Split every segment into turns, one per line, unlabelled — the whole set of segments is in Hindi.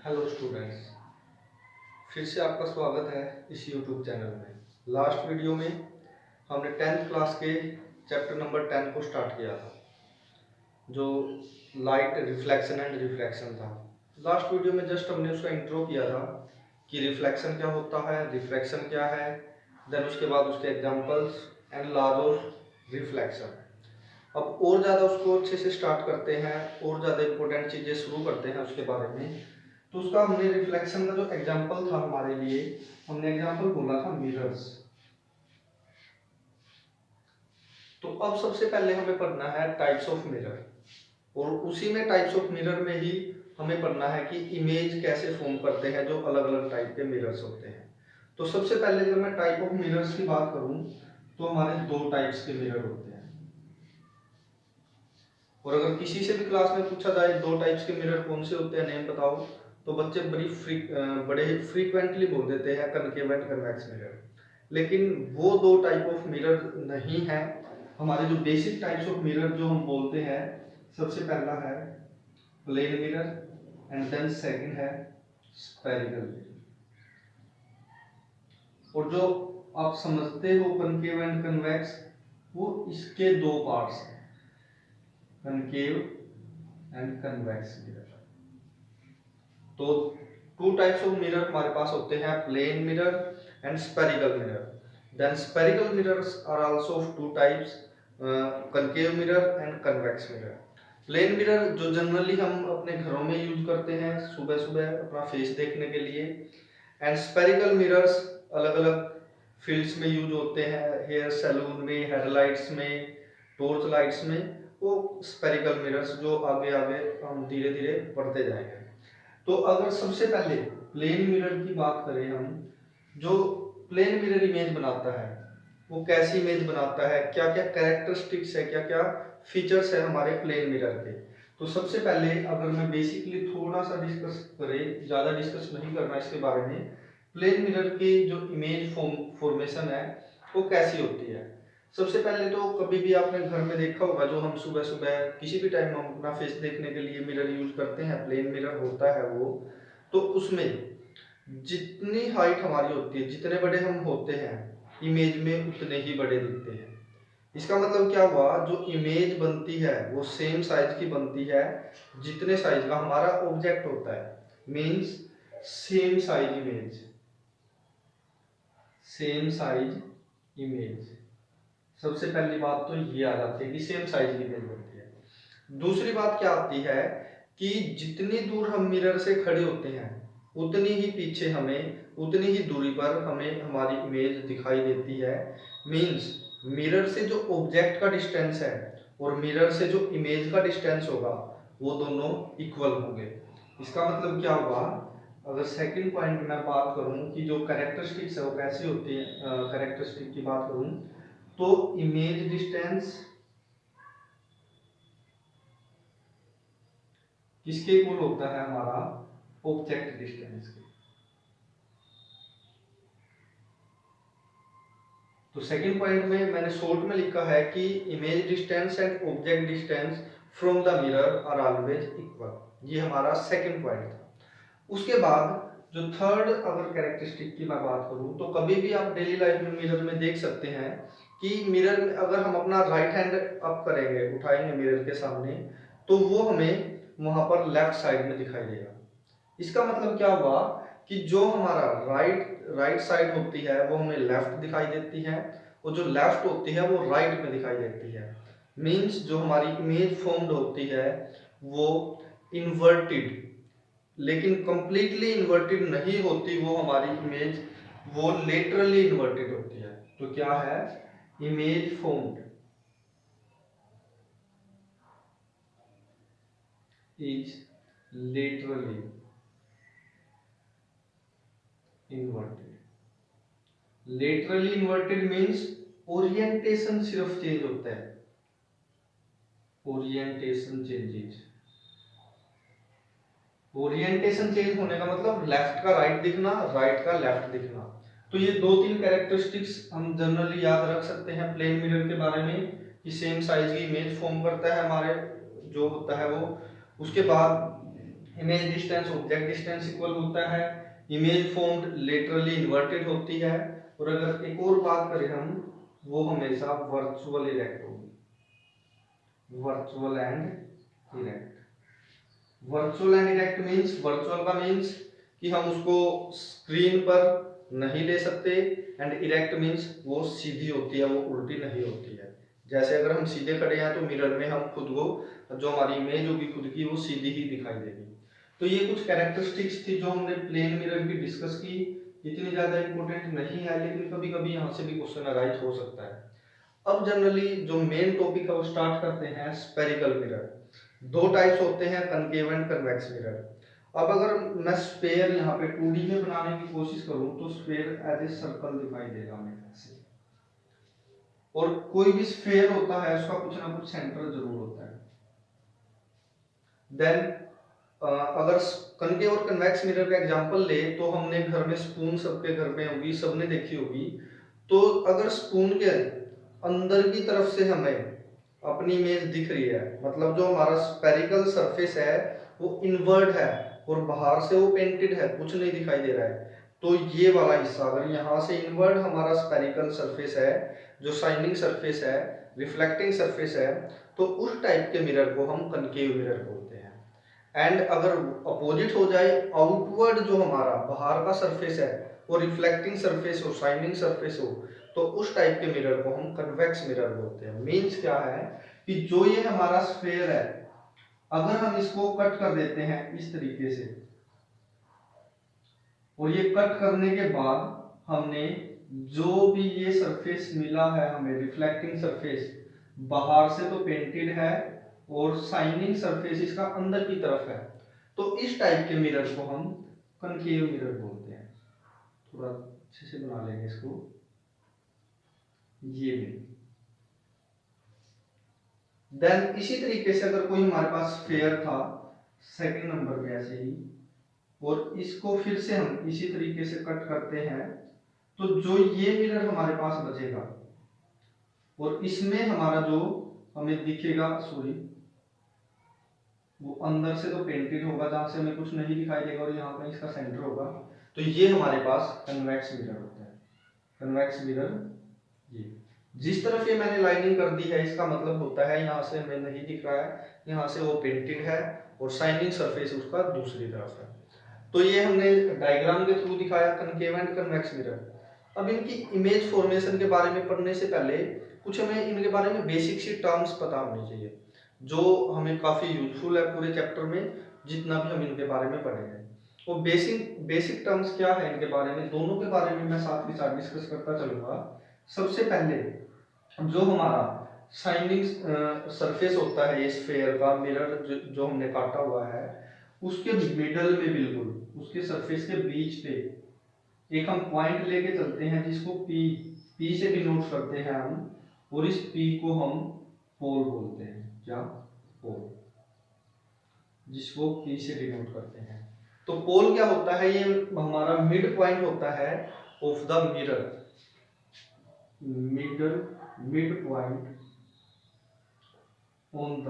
हेलो स्टूडेंट्स, फिर से आपका स्वागत है इस यूट्यूब चैनल में। लास्ट वीडियो में हमने 10th क्लास के चैप्टर नंबर 10 को स्टार्ट किया था, जो लाइट रिफ्लेक्शन एंड रिफ्रैक्शन था। लास्ट वीडियो में जस्ट हमने उसका इंट्रो किया था कि रिफ्लेक्शन क्या होता है, रिफ्रैक्शन क्या है, देन उसके बाद उसके examples and laws of reflection. अब और ज़्यादा उसको अच्छे से स्टार्ट करते हैं और ज़्यादा इंपॉर्टेंट चीज़ें शुरू करते हैं उसके बारे में। तो उसका हमने रिफ्लेक्शन का जो एग्जांपल था हमारे लिए, हमने एग्जांपल बोला था मिरर्स। तो अब सबसे पहले हमें पढ़ना है टाइप्स ऑफ मिरर, और उसी में टाइप्स ऑफ मिरर में ही हमें पढ़ना है कि इमेज कैसे फॉर्म करते हैं जो अलग अलग टाइप के मिरर्स होते हैं। तो सबसे पहले जब मैं टाइप ऑफ मिरर्स की बात करूं तो हमारे दो टाइप्स के मिरर होते हैं। और अगर किसी से भी क्लास में पूछा जाए दो टाइप्स के मिरर कौन से होते हैं, नेम बताओ, तो बच्चे बड़े फ्रीक्वेंटली बोल देते हैं कनकेव एंड कन्वेक्स मिरर। लेकिन वो दो टाइप ऑफ मिरर नहीं है। हमारे जो बेसिक टाइप्स ऑफ मिरर जो हम बोलते हैं, सबसे पहला है plane mirror and then second है स्फेरिकल मिरर। और जो आप समझते हो कनकेव एंड कन्वेक्स, वो इसके दो पार्ट्स हैं, कनकेव एंड कन्वेक्स मिरर। तो टू टाइप्स ऑफ मिरर हमारे पास होते हैं, plane mirror and spherical mirror. Then spherical mirrors are also of two types, concave mirror and convex mirror. Plane mirror जो जनरली हम अपने घरों में यूज करते हैं सुबह सुबह अपना फेस देखने के लिए, एंड स्फेरिकल मिरर्स अलग अलग फील्ड्स में यूज होते हैं, हेयर सैलून में, हेडलाइट्स में, टॉर्च लाइट्स में। वो स्फेरिकल मिरर्स जो आगे आगे हम धीरे धीरे बढ़ते जाएंगे। तो अगर सबसे पहले प्लेन मिरर की बात करें हम, जो प्लेन मिरर इमेज बनाता है वो कैसी इमेज बनाता है, क्या क्या कैरेक्टरिस्टिक्स है, क्या क्या फीचर्स है हमारे प्लेन मिरर के। तो सबसे पहले अगर मैं बेसिकली थोड़ा सा डिस्कस करें, ज़्यादा डिस्कस नहीं करना इसके बारे में, प्लेन मिरर की जो इमेज फॉर्मेशन है वो कैसी होती है। सबसे पहले तो कभी भी आपने घर में देखा होगा, जो हम सुबह सुबह किसी भी टाइम हम अपना फेस देखने के लिए मिरर यूज करते हैं, प्लेन मिरर होता है वो। तो उसमें जितनी हाइट हमारी होती है, जितने बड़े हम होते हैं इमेज में, उतने ही बड़े दिखते हैं। इसका मतलब क्या हुआ, जो इमेज बनती है वो सेम साइज की बनती है जितने साइज का हमारा ऑब्जेक्ट होता है। Means same size image, same size image. सबसे पहली बात तो ये आ जाती है कि सेम साइज की इमेज बनती है। दूसरी बात क्या आती है कि जितनी दूर हम मिरर से खड़े होते हैं उतनी ही पीछे हमें, उतनी ही दूरी पर हमें हमारी इमेज दिखाई देती है। मींस मिरर से जो ऑब्जेक्ट का डिस्टेंस है और मिरर से जो इमेज का डिस्टेंस होगा वो दोनों इक्वल होंगे। इसका मतलब क्या हुआ, अगर सेकंड पॉइंट में मैं बात करूं कि जो कैरेक्टरिस्टिक्स है वो कैसी होती है, कैरेक्टरिस्टिक की बात करूं तो इमेज डिस्टेंस किसके इक्वल होता है, हमारा ऑब्जेक्ट डिस्टेंस के। तो सेकंड पॉइंट में मैंने शॉर्ट में लिखा है कि image distance and object distance from the mirror are always equal. ये हमारा सेकंड पॉइंट था। उसके बाद जो थर्ड अगर कैरेक्टरिस्टिक की मैं बात करूं, तो कभी भी आप डेली लाइफ में मिरर में देख सकते हैं कि मिरर में अगर हम अपना राइट हैंड अप करेंगे, उठाएंगे मिरर के सामने, तो वो हमें वहां पर लेफ्ट साइड में दिखाई देगा। इसका मतलब क्या हुआ कि जो हमारा राइट साइड होती है वो हमें लेफ्ट दिखाई देती है, और जो लेफ्ट होती है वो राइट में दिखाई देती है। मींस जो हमारी इमेज फॉर्म्ड होती है वो इन्वर्टेड, लेकिन कंप्लीटली इन्वर्टेड नहीं होती वो हमारी इमेज, वो लेटरली इन्वर्टेड होती है। तो क्या है, image formed is laterally inverted. Laterally inverted means orientation सिर्फ चेंज होता है, ओरिएंटेशन चेंजेस। ओरिएंटेशन चेंज होने का मतलब लेफ्ट का राइट दिखना, राइट का लेफ्ट दिखना। तो ये दो तीन कैरेक्टरिस्टिक्स हम जनरली याद रख सकते हैं प्लेन मिरर के बारे में, कि सेम साइज की इमेज फॉर्म करता है हमारे जो होता है वो। उसके बाद image distance object distance equal होता है, इमेज फॉर्म्ड लेटरली इन्वर्टेड होती है, और अगर एक और बात करें हम, वो हमेशा वर्चुअल इरेक्ट होगी, virtual and erect. Virtual and erect means, virtual का मींस कि हम उसको स्क्रीन पर नहीं ले सकते, एंड इरेक्ट मींस वो सीधी होती है, वो उल्टी नहीं होती है। जैसे अगर हम सीधे खड़े हैं तो मिरर में हम खुद को, जो हमारी इमेज होगी खुद की, वो सीधी ही दिखाई देगी। तो ये कुछ कैरेक्टरिस्टिक्स थी जो हमने प्लेन मिरर की डिस्कस की। इतनी ज्यादा इंपॉर्टेंट नहीं है, लेकिन कभी कभी यहाँ से भी क्वेश्चन अराइज हो सकता है। अब जनरली जो मेन टॉपिक है वो स्टार्ट करते हैं स्फेरिकल मिरर। दो टाइप्स होते हैं, कनकेव एंड कन्वेक्स मिरर। अब अगर मैं स्फेयर यहाँ पे 2D में बनाने की कोशिश करूं तो स्फेयर एज ए सर्कल दिखाई देगा हमें ऐसे, और कोई भी स्फेयर होता है उसका कुछ ना कुछ सेंटर जरूर होता है। देन अगर कनकेव और कन्वेक्स मिरर का एग्जांपल ले तो हमने घर में स्पून, सबके घर में होगी, सबने देखी होगी। तो अगर स्पून के अंदर की तरफ से हमें अपनी इमेज दिख रही है, मतलब जो हमारा स्फेरिकल सरफेस है वो इनवर्ड है और बाहर से वो पेंटेड है, कुछ नहीं दिखाई दे रहा है, तो ये वाला हिस्सा अगर यहाँ से इनवर्ड हमारा स्फेरिकल सरफेस है, जो शाइनिंग सरफेस है, रिफ्लेक्टिंग सरफेस है, तो उस टाइप के मिरर को हम कनकेव मिरर बोलते हैं। एंड अगर अपोजिट हो जाए, आउटवर्ड जो हमारा बाहर का सरफेस है वो रिफ्लेक्टिंग सरफेस हो, शाइनिंग सरफेस हो, तो उस टाइप के मिरर को हम कन्वेक्स मिरर बोलते हैं। मींस क्या है कि जो ये हमारा स्फेयर है, अगर हम इसको कट कर देते हैं इस तरीके से, और ये कट करने के बाद हमने जो भी ये सरफेस मिला है हमें, रिफ्लेक्टिंग सरफेस बाहर से तो पेंटेड है और शाइनिंग सरफेस इसका अंदर की तरफ है, तो इस टाइप के मिरर को हम कनकेव मिरर बोलते हैं। थोड़ा अच्छे से बना लेंगे इसको, ये भी। देन इसी तरीके से अगर कोई हमारे पास स्फेयर था सेकंड नंबर पे ऐसे ही, और इसको फिर से हम इसी तरीके से कट करते हैं, तो जो ये मिरर हमारे पास बचेगा, और इसमें हमारा जो हमें दिखेगा, सॉरी, वो अंदर से तो पेंटेड होगा जहां से हमें कुछ नहीं दिखाई देगा, और यहाँ पे इसका सेंटर होगा, तो ये हमारे पास कन्वेक्स मिरर होता है। कन्वेक्स मिरर, ये जिस तरफ ये मैंने लाइनिंग कर दी है, इसका मतलब होता है यहाँ से हमें नहीं दिख रहा है, यहाँ से वो पेंटेड है और शाइनिंग सरफेस उसका दूसरी तरफ है। तो ये हमने डायग्राम के थ्रू दिखाया कनकेव एंड कन्वेक्स मिरर। अब इनकी इमेज फॉर्मेशन के बारे में पढ़ने से पहले कुछ हमें इनके बारे में बेसिक सी टर्म्स पता होनी चाहिए, जो हमें काफी यूजफुल है पूरे चैप्टर में, जितना भी हम इनके बारे में पढ़ेंगे। तो बेसिक टर्म्स क्या है इनके बारे में, दोनों के बारे में मैं साथ ही साथ डिस्कस करता चलूंगा। सबसे पहले जो हमारा शाइनिंग सरफेस होता है, ये स्फेयर का मिरर जो हमने काटा हुआ है, उसके मिडल में, बिल्कुल उसके सरफेस के बीच पे एक हम पॉइंट लेके चलते हैं जिसको पी से डिनोट करते हैं हम, और इस पी को हम पोल बोलते हैं। क्या? पोल, जिसको पी से डिनोट करते हैं। तो पोल क्या होता है? ये हमारा मिड पॉइंट होता है of the mirror, mid point on the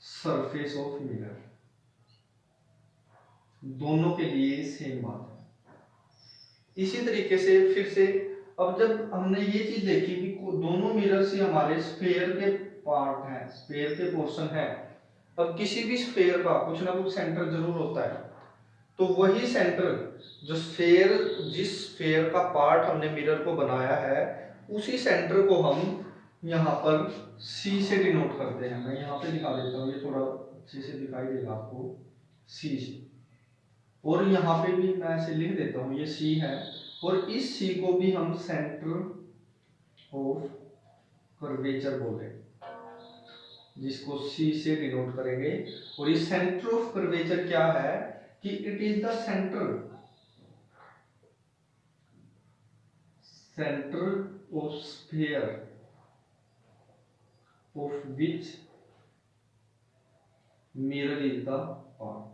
surface of mirror. दोनों के लिए सेम बात है। इसी तरीके से फिर से, अब जब हमने ये चीज देखी कि दोनों मिरर से हमारे स्फेयर के पार्ट है, स्फेयर के पोर्शन है, अब किसी भी स्फेयर का कुछ ना कुछ सेंटर जरूर होता है, तो वही सेंटर जो स्फेयर, जिस स्फेयर का पार्ट हमने मिरर को बनाया है, उसी सेंटर को हम यहाँ पर सी से डिनोट करते हैं। मैं यहाँ पे दिखा देता हूँ, ये थोड़ा अच्छे से दिखाई देगा आपको, सी से, और यहाँ पे भी मैं ऐसे लिख देता हूँ, ये सी है, और इस सी को भी हम सेंटर ऑफ कर्वेचर बोलेंगे, जिसको सी से डिनोट करेंगे। और इस सेंटर ऑफ कर्वेचर क्या है कि it is the centre of sphere of which mirror is the part,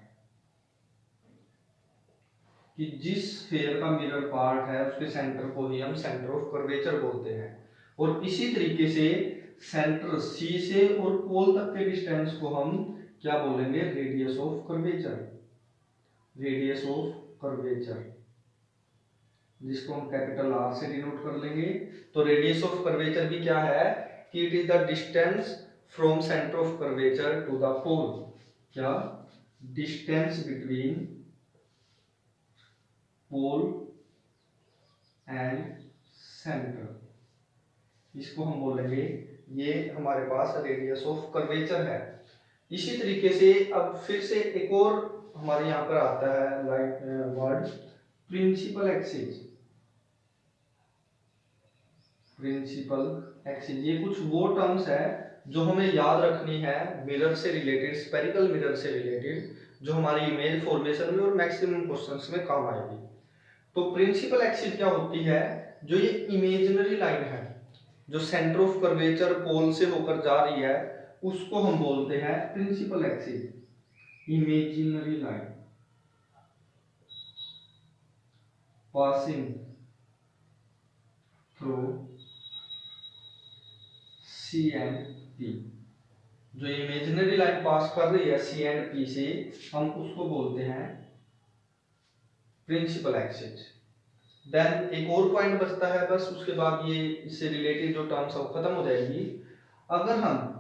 कि जिस स्फीयर का मिरर पार्ट है उसके सेंटर को ही हम सेंटर ऑफ कर्वेचर बोलते हैं। और इसी तरीके से सेंटर सी से और पोल तक के डिस्टेंस को हम क्या बोलेंगे, radius of curvature, radius of curvature, जिसको हम कैपिटल आर से डिनोट कर लेंगे। तो रेडियस ऑफ कर्वेचर भी क्या है कि it is the distance from centre of curvature to the pole, क्या, distance between pole and centre, इसको हम बोलेंगे, ये हमारे पास रेडियस ऑफ कर्वेचर है। इसी तरीके से अब फिर से एक और हमारे यहाँ पर आता है like word principal axis, principal axis, ये कुछ वो टर्म्स है जो हमें याद रखनी है मिरर से रिलेटेड, स्फेरिकल मिरर से रिलेटेड, जो हमारी इमेज फॉर्मेशन में और मैक्सिमम क्वेश्चंस में काम आएगी। तो प्रिंसिपल एक्सिस क्या होती है, जो ये इमेजिनरी लाइन है जो सेंटर ऑफ कर्वेचर पोल से होकर जा रही है, उसको हम बोलते हैं principal axis, imaginary line passing through C and P, जो इमेजिनरी लाइन पास कर रही है सी एंड पी से, हम उसको बोलते हैं प्रिंसिपल एक्सिस। देन एक और पॉइंट बचता है बस, उसके बाद ये इससे रिलेटेड जो टर्म्स है खत्म हो जाएगी। अगर हम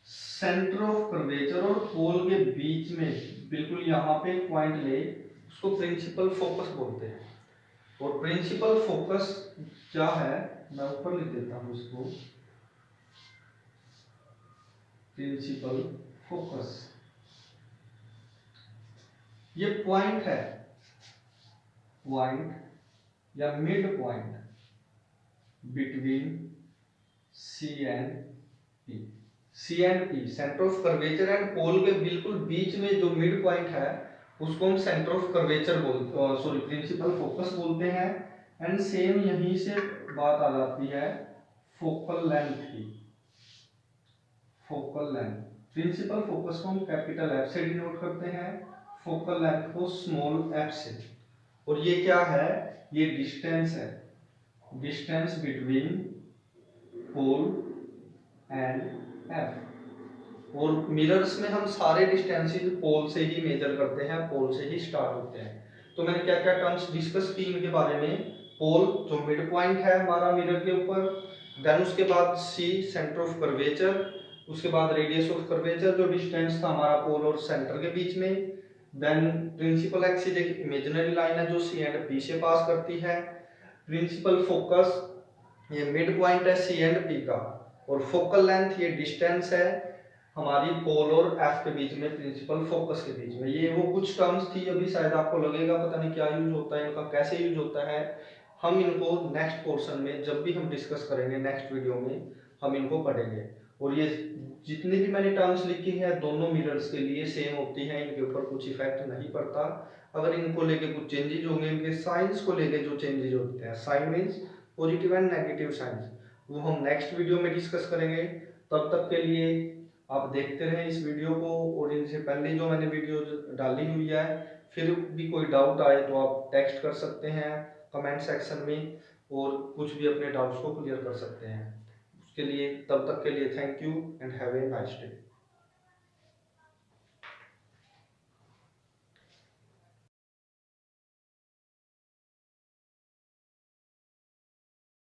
सेंटर ऑफ कर्वेचर और पोल के बीच में बिल्कुल यहाँ पे पॉइंट ले, उसको प्रिंसिपल फोकस बोलते हैं। और प्रिंसिपल फोकस क्या है, मैं ऊपर लिख देता हूँ इसको, प्रिंसिपल फोकस, ये पॉइंट है, पॉइंट या mid point between C and P, C and P centre of curvature and pole के बिल्कुल बीच में जो मिड पॉइंट है उसको हम सेंटर ऑफ कर्वेचर बोलते, सॉरी प्रिंसिपल फोकस बोलते हैं। एंड सेम यहीं से बात आ जाती है फोकल लेंथ की, फोकल लेंथ, प्रिंसिपल फोकस को हम कैपिटल एफ से डिनोट करते हैं, फोकल लेंथ को स्मॉल एफ से। और ये क्या है, ये डिस्टेंस है, distance between pole and F. और मिरर्स में हम सारे डिस्टेंसेस पोल से ही मेजर करते हैं, पोल से ही स्टार्ट होते हैं। तो मैंने क्या क्या टर्म्स डिस्कस की इनके बारे में, पोल जो मिड पॉइंट है हमारा मिरर के ऊपर, देन उसके बाद सी सेंटर ऑफ कर्वेचर, उसके बाद रेडियस ऑफ कर्वेचर जो डिस्टेंस था हमारा पोल और सेंटर के बीच में, देन प्रिंसिपल एक्सिस एक इमेजिनरी लाइन है जो सी एंड पी से पास करती है, प्रिंसिपल फोकस ये मिड पॉइंट है सी एंड पी का, और फोकल लेंथ ये डिस्टेंस है हमारी पोल और एफ के बीच में, प्रिंसिपल फोकस के बीच में। ये वो कुछ टर्म्स थी, अभी शायद आपको लगेगा पता नहीं क्या यूज होता है इनका, कैसे यूज होता है, हम इनको नेक्स्ट पोर्शन में जब भी हम डिस्कस करेंगे नेक्स्ट वीडियो में हम इनको पढ़ेंगे। और ये जितनी भी मैंने टर्म्स लिखी है दोनों मिरर्स के लिए सेम होती हैं, इनके ऊपर कुछ इफेक्ट नहीं पड़ता। अगर इनको लेके कुछ चेंजेस होंगे, इनके साइंस को लेके जो चेंजेस होते हैं, sign means positive and negative signs, वो हम नेक्स्ट वीडियो में डिस्कस करेंगे। तब तक के लिए आप देखते रहें इस वीडियो को, और इनसे पहले जो मैंने वीडियो डाली हुई है, फिर भी कोई डाउट आए तो आप टेक्स्ट कर सकते हैं कमेंट सेक्शन में, और कुछ भी अपने डाउट्स को क्लियर कर सकते हैं। उसके लिए तब तक के लिए thank you and have a nice day.